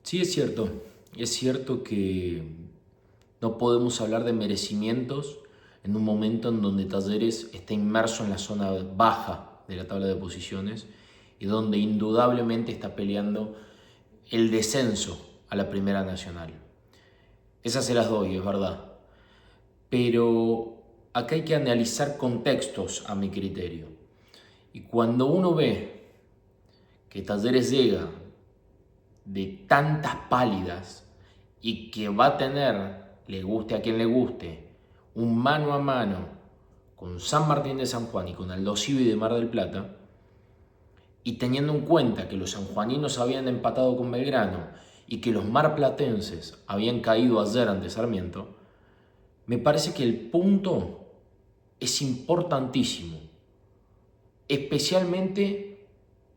Sí, es cierto que no podemos hablar de merecimientos en un momento en donde Talleres está inmerso en la zona baja de la tabla de posiciones y donde indudablemente está peleando el descenso a la Primera Nacional. Esas se las doy, es verdad, pero acá hay que analizar contextos a mi criterio. Y cuando uno ve que Talleres llega de tantas pálidas y que va a tener, le guste a quien le guste, un mano a mano con San Martín de San Juan y con Aldosivi de Mar del Plata, y teniendo en cuenta que los sanjuaninos habían empatado con Belgrano y que los marplatenses habían caído ayer ante Sarmiento, me parece que el punto es importantísimo, especialmente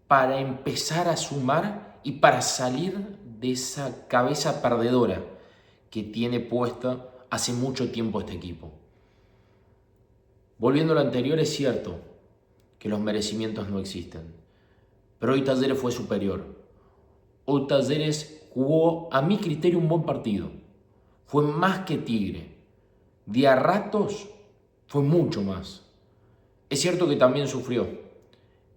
para empezar a sumar y para salir de esa cabeza perdedora que tiene puesta hace mucho tiempo este equipo. Volviendo a lo anterior, es cierto que los merecimientos no existen, pero hoy Talleres fue superior. Hoy Talleres jugó, a mi criterio, un buen partido. Fue más que Tigre. De a ratos fue mucho más. Es cierto que también sufrió.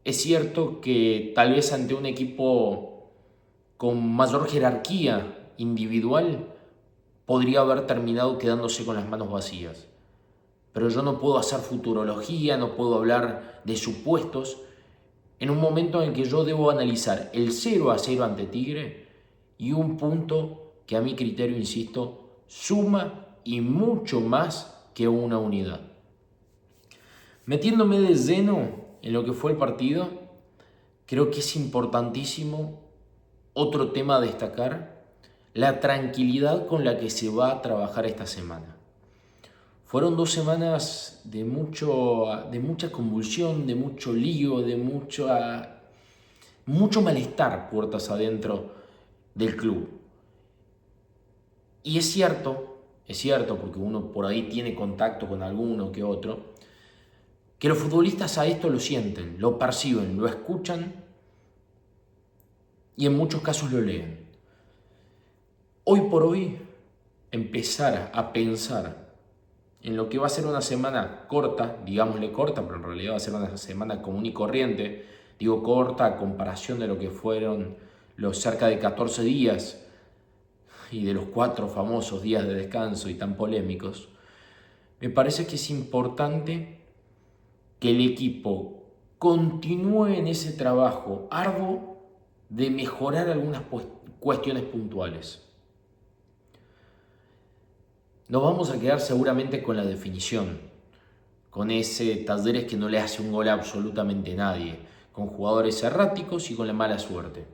Es cierto que tal vez ante un equipo con mayor jerarquía individual podría haber terminado quedándose con las manos vacías. Pero yo no puedo hacer futurología, no puedo hablar de supuestos en un momento en el que yo debo analizar el 0-0 ante Tigre y un punto que a mi criterio, insisto, suma y mucho más que una unidad. Metiéndome de lleno en lo que fue el partido, creo que es importantísimo otro tema a destacar, la tranquilidad con la que se va a trabajar esta semana. Fueron 2 semanas de mucha convulsión, de mucho lío, de mucho malestar puertas adentro del club. Y es cierto, porque uno por ahí tiene contacto con alguno que otro, que los futbolistas a esto lo sienten, lo perciben, lo escuchan y en muchos casos lo leen. Hoy por hoy, empezar a pensar en lo que va a ser una semana corta, digámosle corta, pero en realidad va a ser una semana común y corriente, digo corta a comparación de lo que fueron los cerca de 14 días y de los 4 famosos días de descanso y tan polémicos, me parece que es importante que el equipo continúe en ese trabajo arduo de mejorar algunas cuestiones puntuales. Nos vamos a quedar seguramente con la definición, con ese Talleres que no le hace un gol a absolutamente nadie, con jugadores erráticos y con la mala suerte,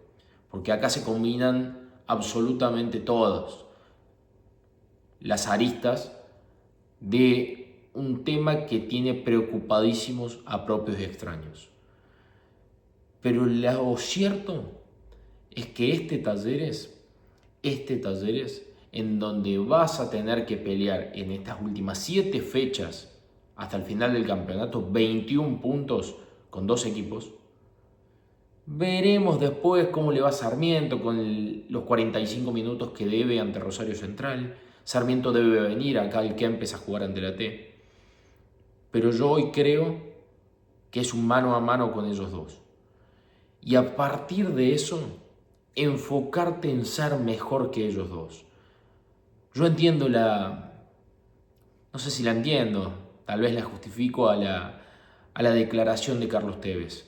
porque acá se combinan absolutamente todas las aristas de un tema que tiene preocupadísimos a propios y extraños. Pero lo cierto es que este Talleres, en donde vas a tener que pelear en estas últimas 7 fechas hasta el final del campeonato, 21 puntos con 2 equipos. Veremos después cómo le va Sarmiento con los 45 minutos que debe ante Rosario Central. Sarmiento debe venir acá al que empieza a jugar ante la T. Pero yo hoy creo que es un mano a mano con ellos dos. Y a partir de eso, enfocarte en ser mejor que ellos dos. Yo entiendo no sé si la entiendo, tal vez la justifico a la declaración de Carlos Tevez,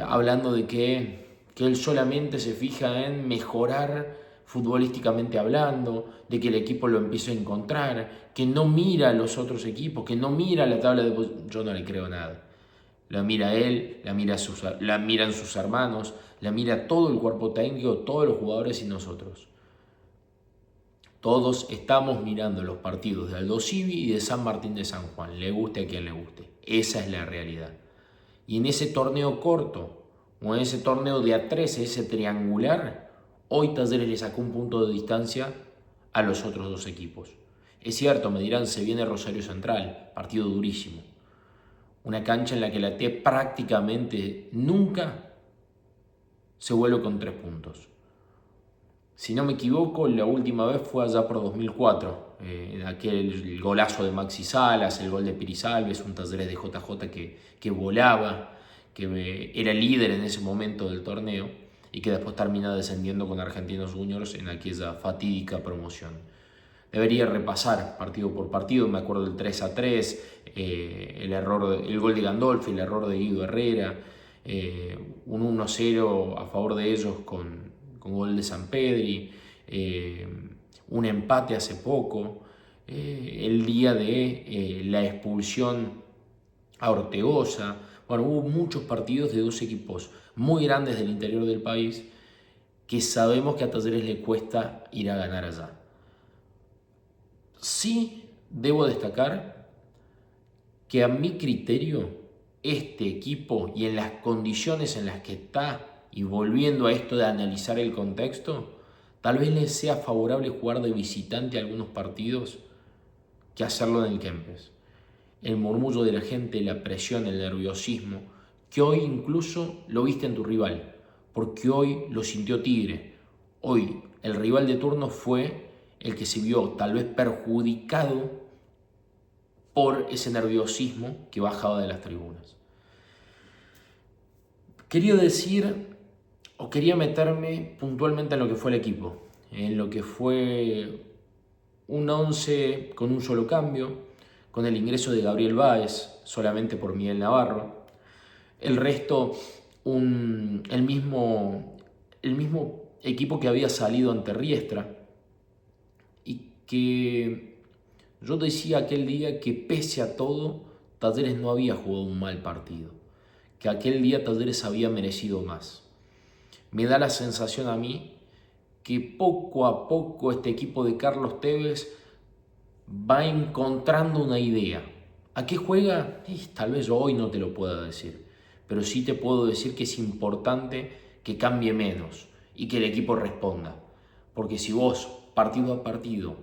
hablando de que él solamente se fija en mejorar futbolísticamente hablando, de que el equipo lo empiece a encontrar, que no mira a los otros equipos, que no mira la tabla de... Yo no le creo nada. La mira él, la miran sus hermanos, la mira todo el cuerpo técnico, todos los jugadores y nosotros. Todos estamos mirando los partidos de Aldosivi y de San Martín de San Juan, le guste a quien le guste. Esa es la realidad. Y en ese torneo corto, o en ese torneo de A13, ese triangular, hoy Talleres le sacó un punto de distancia a los otros 2 equipos. Es cierto, me dirán, se viene Rosario Central, partido durísimo. Una cancha en la que la T prácticamente nunca se vuelve con 3 puntos. Si no me equivoco, la última vez fue allá por 2004, en aquel golazo de Maxi Salas, el gol de Piris Alves, un Talleres de JJ que volaba, que era líder en ese momento del torneo y que después termina descendiendo con Argentinos Juniors en aquella fatídica promoción. Debería repasar partido por partido, me acuerdo del 3-3, el gol de Gandolfi, el error de Guido Herrera, un 1-0 a favor de ellos con gol de Sampedri, un empate hace poco, el día de la expulsión a Ortegoza. Bueno, hubo muchos partidos de dos equipos muy grandes del interior del país que sabemos que a Talleres le cuesta ir a ganar allá. Sí debo destacar que a mi criterio este equipo y en las condiciones en las que está, y volviendo a esto de analizar el contexto, tal vez les sea favorable jugar de visitante algunos partidos que hacerlo en el Kempes. El murmullo de la gente, la presión, el nerviosismo, que hoy incluso lo viste en tu rival, porque hoy lo sintió Tigre. Hoy el rival de turno fue el que se vio tal vez perjudicado por ese nerviosismo que bajaba de las tribunas. Quería decir, o quería meterme puntualmente en lo que fue el equipo, en lo que fue un 11 con un solo cambio, con el ingreso de Gabriel Báez solamente por Miguel Navarro, el resto el mismo equipo que había salido ante Riestra, y que yo decía aquel día que pese a todo, Talleres no había jugado un mal partido, que aquel día Talleres había merecido más. Me da la sensación a mí que poco a poco este equipo de Carlos Tevez va encontrando una idea. ¿A qué juega? Tal vez yo hoy no te lo pueda decir, pero sí te puedo decir que es importante que cambie menos y que el equipo responda. Porque si vos, partido a partido,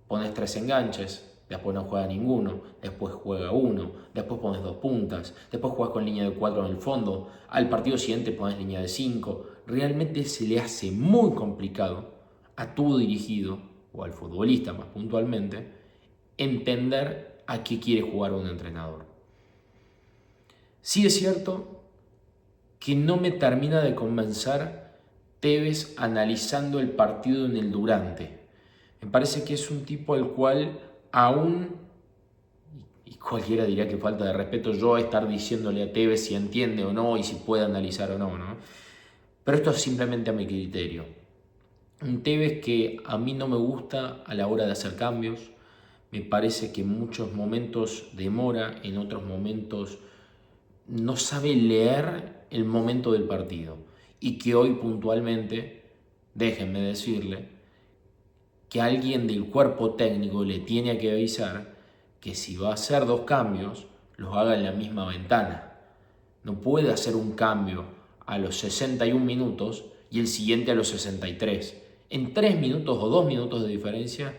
pones 3 enganches, después no juega ninguno, después juega uno, después pones 2 puntas, después juegas con línea de 4 en el fondo, al partido siguiente pones línea de 5, realmente se le hace muy complicado a tu dirigido, o al futbolista más puntualmente, entender a qué quiere jugar un entrenador. Sí es cierto que no me termina de convencer Tevez analizando el partido en el durante. Me parece que es un tipo al cual aún, y cualquiera diría que falta de respeto yo estar diciéndole a Tevez si entiende o no y si puede analizar o no, ¿no? Pero esto es simplemente a mi criterio. Un Tevez que a mí no me gusta a la hora de hacer cambios. Me parece que en muchos momentos demora, en otros momentos no sabe leer el momento del partido. Y que hoy puntualmente, déjenme decirle, que alguien del cuerpo técnico le tiene que avisar que si va a hacer 2 cambios, los haga en la misma ventana. No puede hacer un cambio a los 61 minutos y el siguiente a los 63. En 3 minutos o 2 minutos de diferencia,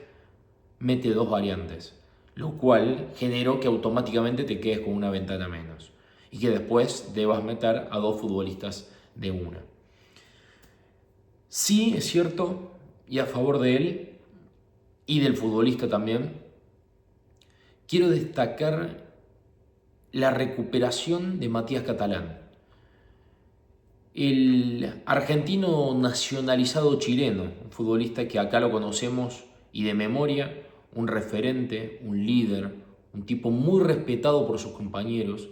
mete 2 variantes, lo cual generó que automáticamente te quedes con una ventana menos y que después debas meter a 2 futbolistas de una. Sí, es cierto, y a favor de él, y del futbolista también, quiero destacar la recuperación de Matías Catalán, el argentino nacionalizado chileno, un futbolista que acá lo conocemos y de memoria, un referente, un líder, un tipo muy respetado por sus compañeros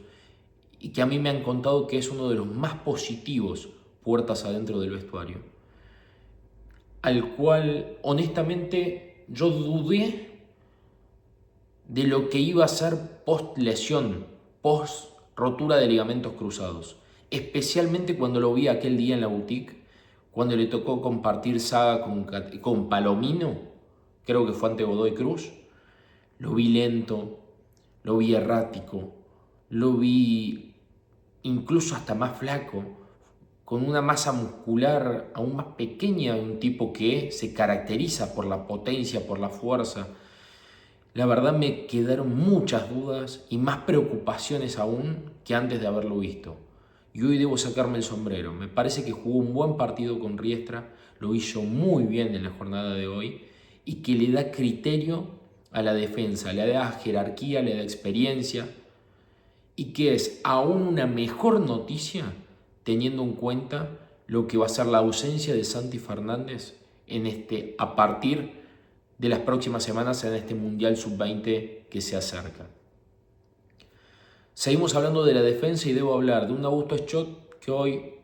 y que a mí me han contado que es uno de los más positivos puertas adentro del vestuario, al cual honestamente yo dudé de lo que iba a ser post lesión, post rotura de ligamentos cruzados, especialmente cuando lo vi aquel día en la boutique, cuando le tocó compartir saga con Palomino, creo que fue ante Godoy Cruz. Lo vi lento, lo vi errático, lo vi incluso hasta más flaco, con una masa muscular aún más pequeña de un tipo que se caracteriza por la potencia, por la fuerza. La verdad me quedaron muchas dudas y más preocupaciones aún que antes de haberlo visto. y hoy debo sacarme el sombrero. Me parece que jugó un buen partido con Riestra, lo hizo muy bien en la jornada de hoy y que le da criterio a la defensa, le da jerarquía, le da experiencia y que es aún una mejor noticia teniendo en cuenta lo que va a ser la ausencia de Santi Fernández a partir de las próximas semanas en este Mundial Sub-20 que se acerca. Seguimos hablando de la defensa y debo hablar de un Augusto Schott que hoy,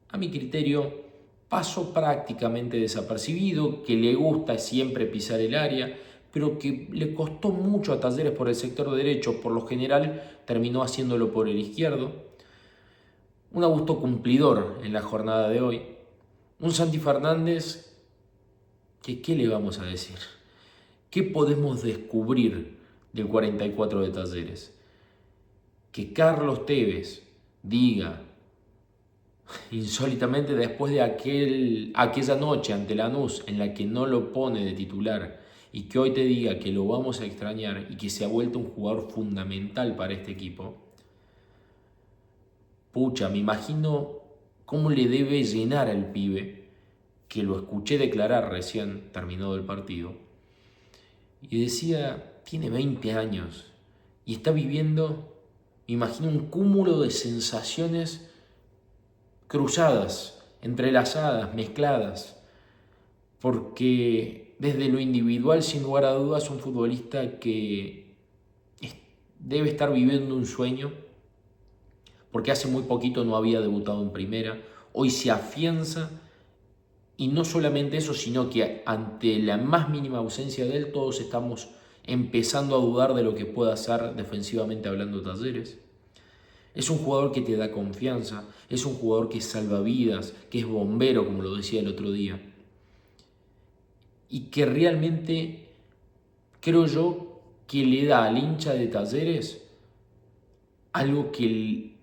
a mi criterio, pasó prácticamente desapercibido, que le gusta siempre pisar el área, pero que le costó mucho a Talleres por el sector derecho, por lo general terminó haciéndolo por el izquierdo. Un Augusto cumplidor en la jornada de hoy. Un Santi Fernández que, ¿qué le vamos a decir? ¿Qué podemos descubrir del 44 de Talleres? Que Carlos Tevez diga, insólitamente después de aquella noche ante Lanús en la que no lo pone de titular y que hoy te diga que lo vamos a extrañar y que se ha vuelto un jugador fundamental para este equipo, pucha, me imagino cómo le debe llenar al pibe, que lo escuché declarar recién terminado el partido, y decía, tiene 20 años y está viviendo, me imagino, un cúmulo de sensaciones cruzadas, entrelazadas, mezcladas, porque desde lo individual, sin lugar a dudas, es un futbolista que debe estar viviendo un sueño, porque hace muy poquito no había debutado en primera, hoy se afianza, y no solamente eso, sino que ante la más mínima ausencia de él, todos estamos empezando a dudar de lo que pueda hacer defensivamente hablando Talleres. Es un jugador que te da confianza, es un jugador que salva vidas, que es bombero, como lo decía el otro día. Y que realmente, creo yo, que le da al hincha de Talleres algo que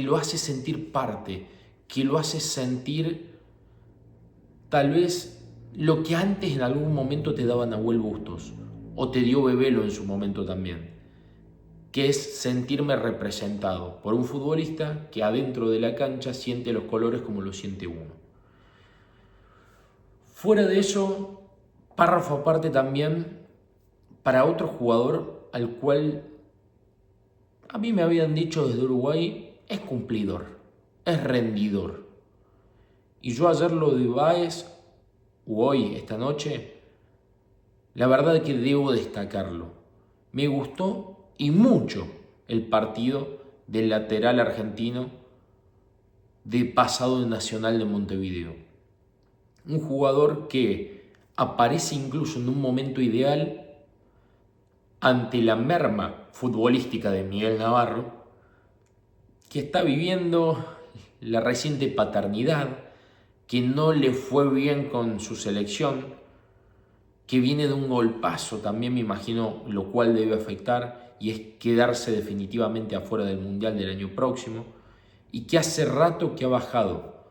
lo hace sentir parte, que lo hace sentir tal vez lo que antes en algún momento te daba Nahuel Bustos, o te dio Bebelo en su momento también, que es sentirme representado por un futbolista que adentro de la cancha siente los colores como lo siente uno. Fuera de eso, párrafo aparte también para otro jugador al cual a mí me habían dicho desde Uruguay, es cumplidor, es rendidor. Y yo ayer lo de Báez, o hoy, esta noche, la verdad es que debo destacarlo. Me gustó y mucho el partido del lateral argentino de pasado de Nacional de Montevideo. Un jugador que aparece incluso en un momento ideal ante la merma futbolística de Miguel Navarro, que está viviendo la reciente paternidad, que no le fue bien con su selección, que viene de un golpazo también, me imagino, lo cual debe afectar, y es quedarse definitivamente afuera del Mundial del año próximo, y que hace rato que ha bajado,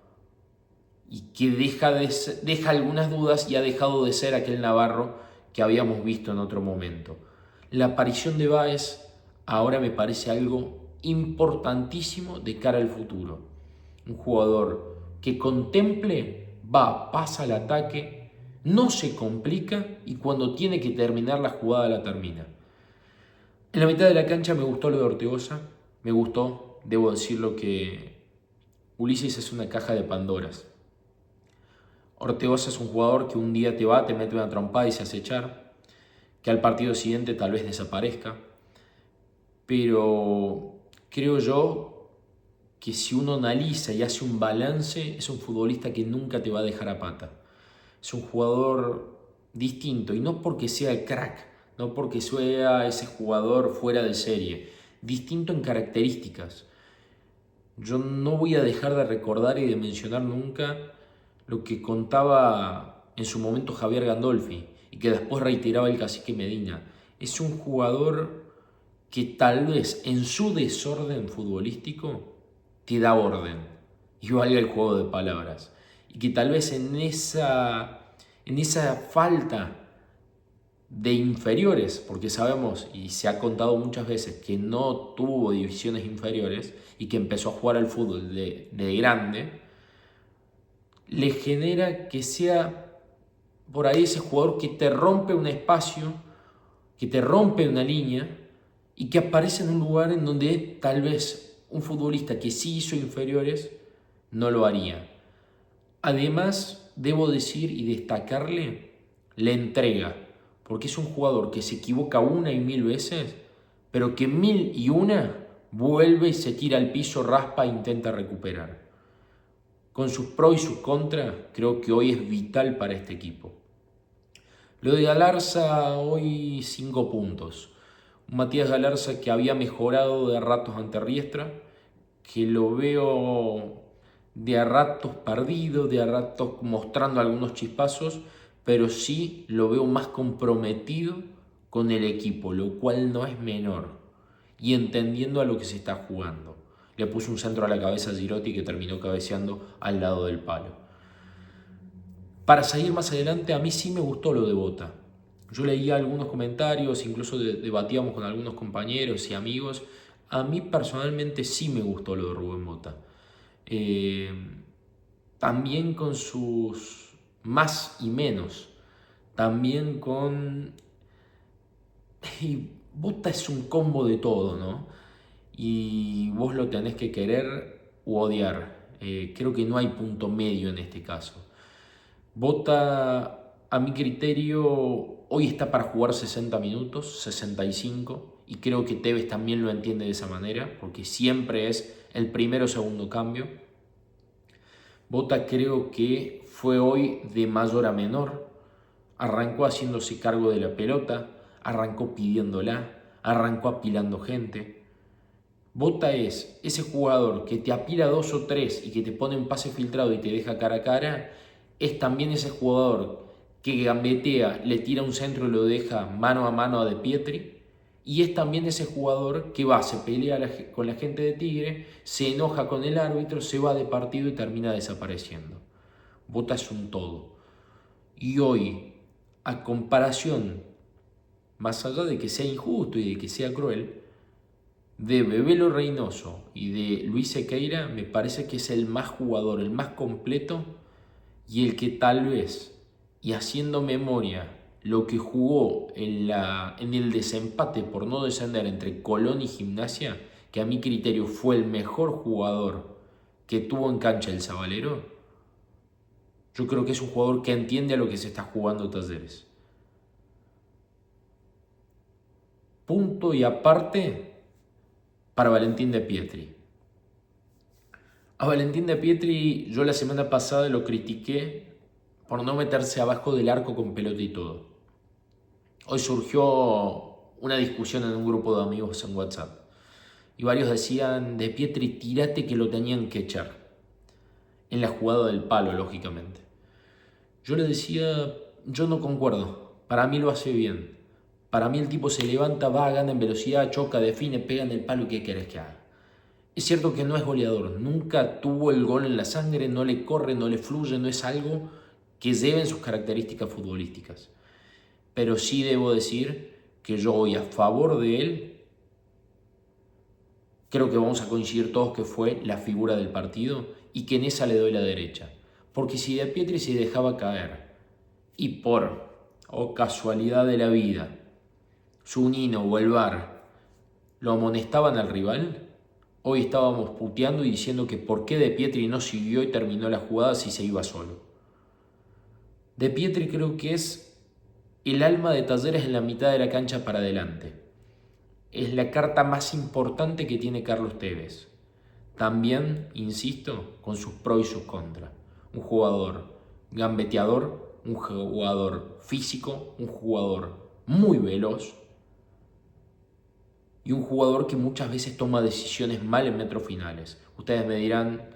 y que deja algunas dudas y ha dejado de ser aquel Navarro que habíamos visto en otro momento. La aparición de Báez ahora me parece algo importantísimo de cara al futuro. Un jugador que contemple, pasa al ataque, no se complica y cuando tiene que terminar la jugada la termina. En la mitad de la cancha me gustó lo de Ortegoza, me gustó, debo decirlo que Ulises es una caja de Pandoras. Ortegoza es un jugador que un día te mete una trompada y se hace echar, que al partido siguiente tal vez desaparezca, pero creo yo que si uno analiza y hace un balance, es un futbolista que nunca te va a dejar a pata. Es un jugador distinto, y no porque sea el crack, no porque sea ese jugador fuera de serie, distinto en características. Yo no voy a dejar de recordar y de mencionar nunca lo que contaba en su momento Javier Gandolfi y que después reiteraba el cacique Medina. Es un jugador que tal vez en su desorden futbolístico te da orden, y valga el juego de palabras, y que tal vez en esa falta de inferiores, porque sabemos y se ha contado muchas veces que no tuvo divisiones inferiores y que empezó a jugar al fútbol de grande, le genera que sea por ahí ese jugador que te rompe un espacio, que te rompe una línea y que aparece en un lugar en donde tal vez un futbolista que sí hizo inferiores no lo haría. Además, debo decir y destacarle la entrega, porque es un jugador que se equivoca una y mil veces, pero que mil y una vuelve y se tira al piso, raspa e intenta recuperar. Con sus pros y sus contras, creo que hoy es vital para este equipo. Lo de Galarza, hoy 5 puntos. Un Matías Galarza que había mejorado de a ratos ante Riestra, que lo veo de a ratos perdido, de a ratos mostrando algunos chispazos, pero sí lo veo más comprometido con el equipo, lo cual no es menor, y entendiendo a lo que se está jugando. Le puso un centro a la cabeza a Girotti que terminó cabeceando al lado del palo. Para seguir más adelante, a mí sí me gustó lo de Bota. Yo leía algunos comentarios, incluso debatíamos con algunos compañeros y amigos. A mí personalmente sí me gustó lo de Rubén Bota. Eh, También con sus más y menos. También con... Y Bota es un combo de todo, ¿no? Y vos lo tenés que querer u odiar. Creo que no hay punto medio en este caso. Bota, a mi criterio, hoy está para jugar 60 minutos, 65, y creo que Tevez también lo entiende de esa manera, porque siempre es el primero o segundo cambio. Bota creo que fue hoy de mayor a menor, arrancó haciéndose cargo de la pelota, arrancó pidiéndola, arrancó apilando gente. Bota es ese jugador que te apila 2 o 3 y que te pone un pase filtrado y te deja cara a cara. Es también ese jugador que gambetea, le tira un centro y lo deja mano a mano a De Pietri. Y es también ese jugador que va, se pelea con la gente de Tigre, se enoja con el árbitro, se va de partido y termina desapareciendo. Bota es un todo. Y hoy, a comparación, más allá de que sea injusto y de que sea cruel, de Bebelo Reynoso y de Luis Sequeira, me parece que es el más jugador, el más completo y el que tal vez, y haciendo memoria, lo que jugó en el desempate por no descender entre Colón y Gimnasia, que a mi criterio fue el mejor jugador que tuvo en cancha el Sabalero, yo creo que es un jugador que entiende a lo que se está jugando Talleres. Punto y aparte para Valentín De Pietri. A Valentín De Pietri yo la semana pasada lo critiqué por no meterse abajo del arco con pelota y todo. Hoy surgió una discusión en un grupo de amigos en WhatsApp y varios decían: De Pietri, tírate que lo tenían que echar. En la jugada del palo, lógicamente. Yo le decía, yo no concuerdo, para mí lo hace bien. Para mí el tipo se levanta, va, gana en velocidad, choca, define, pega en el palo y ¿qué querés que haga? Es cierto que no es goleador, nunca tuvo el gol en la sangre, no le corre, no le fluye, no es algo que lleve en sus características futbolísticas. Pero sí debo decir que yo voy a favor de él. Creo que vamos a coincidir todos que fue la figura del partido y que en esa le doy la derecha. Porque si De Pietri se dejaba caer y por casualidad de la vida, Zunino o el VAR lo amonestaban al rival, hoy estábamos puteando y diciendo que por qué De Pietri no siguió y terminó la jugada si se iba solo. De Pietri creo que es el alma de Talleres en la mitad de la cancha para adelante. Es la carta más importante que tiene Carlos Tevez. También, insisto, con sus pros y sus contras. Un jugador gambeteador, un jugador físico, un jugador muy veloz y un jugador que muchas veces toma decisiones mal en metros finales. Ustedes me dirán,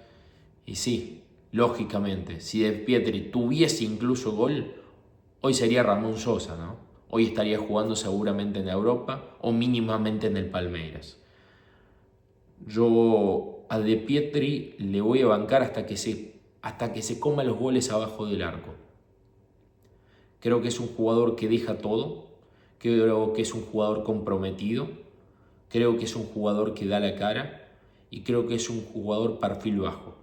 y sí, lógicamente, si De Pietri tuviese incluso gol, hoy sería Ramón Sosa, ¿no? Hoy estaría jugando seguramente en Europa o mínimamente en el Palmeiras. Yo a De Pietri le voy a bancar hasta que se coma los goles abajo del arco. Creo que es un jugador que deja todo, creo que es un jugador comprometido, creo que es un jugador que da la cara y creo que es un jugador perfil bajo,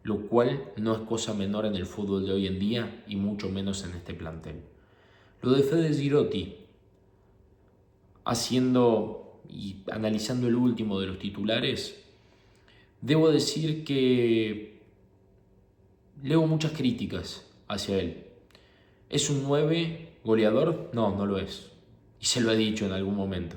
lo cual no es cosa menor en el fútbol de hoy en día y mucho menos en este plantel. Lo de Fede Girotti, haciendo y analizando el último de los titulares, debo decir que leo muchas críticas hacia él. ¿Es un 9 goleador? No, no lo es. Y se lo he dicho en algún momento.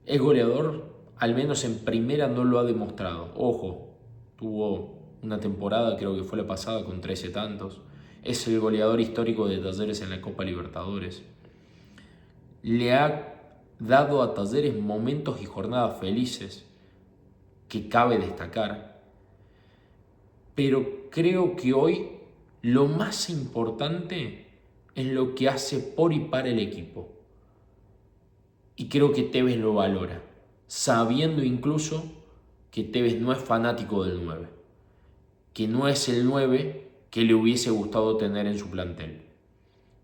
¿Es goleador? Al menos en primera no lo ha demostrado. Ojo, tuvo una temporada, creo que fue la pasada, con 13 tantos. Es el goleador histórico de Talleres en la Copa Libertadores. Le ha dado a Talleres momentos y jornadas felices que cabe destacar. Pero creo que hoy lo más importante es lo que hace por y para el equipo. Y creo que Tevez lo valora, sabiendo incluso que Tevez no es fanático del 9, que no es el 9 que le hubiese gustado tener en su plantel,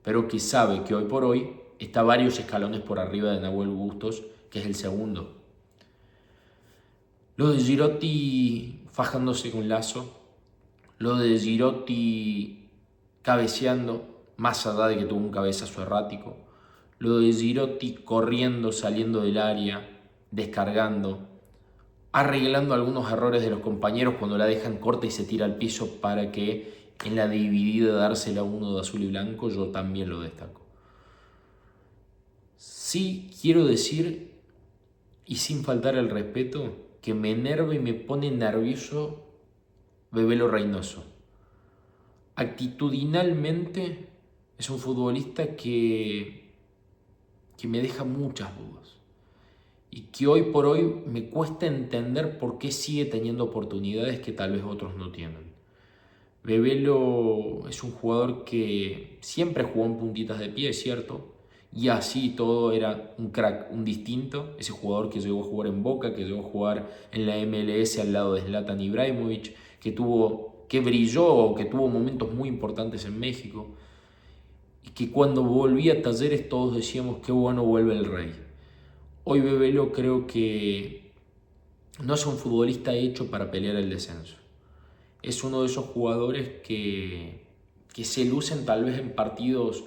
pero que sabe que hoy por hoy está varios escalones por arriba de Nahuel Bustos, que es el segundo. Lo de Girotti fajándose con Lazo, lo de Girotti cabeceando, más allá de que tuvo un cabezazo errático, lo de Girotti corriendo, saliendo del área, descargando, arreglando algunos errores de los compañeros cuando la dejan corta y se tira al piso para que en la dividida dársela a uno de azul y blanco, yo también lo destaco. Sí quiero decir, y sin faltar el respeto, que me enerva y me pone nervioso Bebelo Reynoso. Actitudinalmente es un futbolista que me deja muchas dudas y que hoy por hoy me cuesta entender por qué sigue teniendo oportunidades que tal vez otros no tienen. Bebelo es un jugador que siempre jugó en puntitas de pie, es cierto, y así todo era un crack, un distinto, ese jugador que llegó a jugar en Boca, que llegó a jugar en la MLS al lado de Zlatan Ibrahimovic, que brilló, que tuvo momentos muy importantes en México, y que cuando volvía a Talleres todos decíamos qué bueno vuelve el Rey. Hoy Bebelo creo que no es un futbolista hecho para pelear el descenso. Es uno de esos jugadores que se lucen tal vez en partidos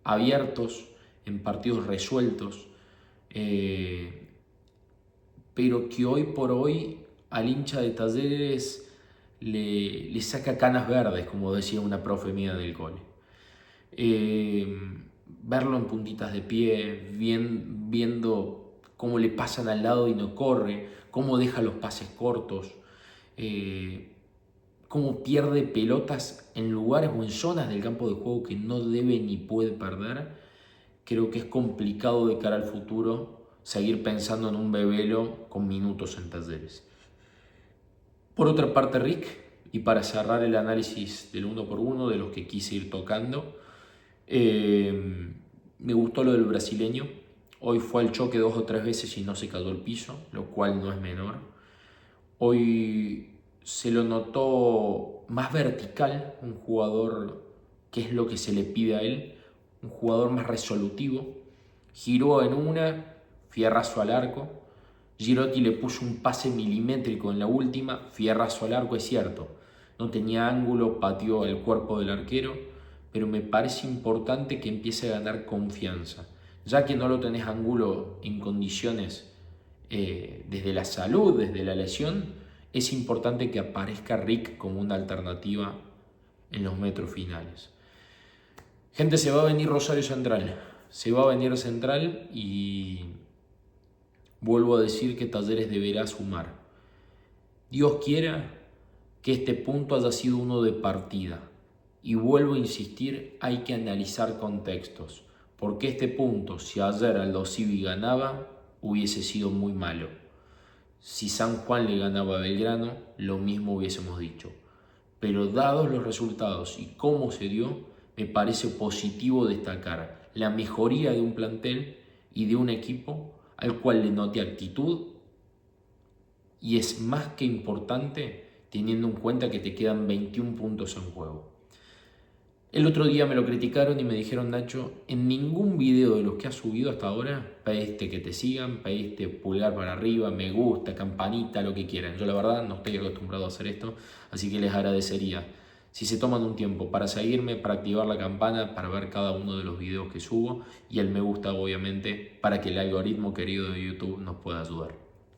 abiertos, en partidos resueltos, pero que hoy por hoy al hincha de Talleres le saca canas verdes, como decía una profe mía del cole. Verlo en puntitas de pie, viendo cómo le pasan al lado y no corre, cómo deja los pases cortos, cómo pierde pelotas en lugares o en zonas del campo de juego que no debe ni puede perder. Creo que es complicado de cara al futuro seguir pensando en un Bebelo con minutos en Talleres. Por otra parte, Rick, y para cerrar el análisis del uno por uno de los que quise ir tocando, me gustó lo del brasileño. Hoy fue al choque 2 o 3 veces y no se cayó al piso, lo cual no es menor. Hoy se lo notó más vertical, un jugador que es lo que se le pide a él, un jugador más resolutivo. Giró en una, fierrazo al arco. Girotti le puso un pase milimétrico en la última, fierrazo al arco, es cierto. No tenía ángulo, pateó el cuerpo del arquero, pero me parece importante que empiece a ganar confianza. Ya que no lo tenés ángulo en condiciones desde la salud, desde la lesión, es importante que aparezca Rick como una alternativa en los metros finales. Gente, se va a venir Rosario Central. Se va a venir Central y vuelvo a decir que Talleres deberá sumar. Dios quiera que este punto haya sido uno de partida. Y vuelvo a insistir, hay que analizar contextos. Porque este punto, si ayer Aldo Civi ganaba, hubiese sido muy malo. Si San Juan le ganaba a Belgrano, lo mismo hubiésemos dicho. Pero dados los resultados y cómo se dio, me parece positivo destacar la mejoría de un plantel y de un equipo al cual le noté actitud, y es más que importante teniendo en cuenta que te quedan 21 puntos en juego. El otro día me lo criticaron y me dijeron, Nacho, en ningún video de los que has subido hasta ahora pediste que te sigan, pediste pulgar para arriba, me gusta, campanita, lo que quieran. Yo la verdad no estoy acostumbrado a hacer esto, así que les agradecería si se toman un tiempo para seguirme, para activar la campana, para ver cada uno de los videos que subo y el me gusta obviamente para que el algoritmo querido de YouTube nos pueda ayudar.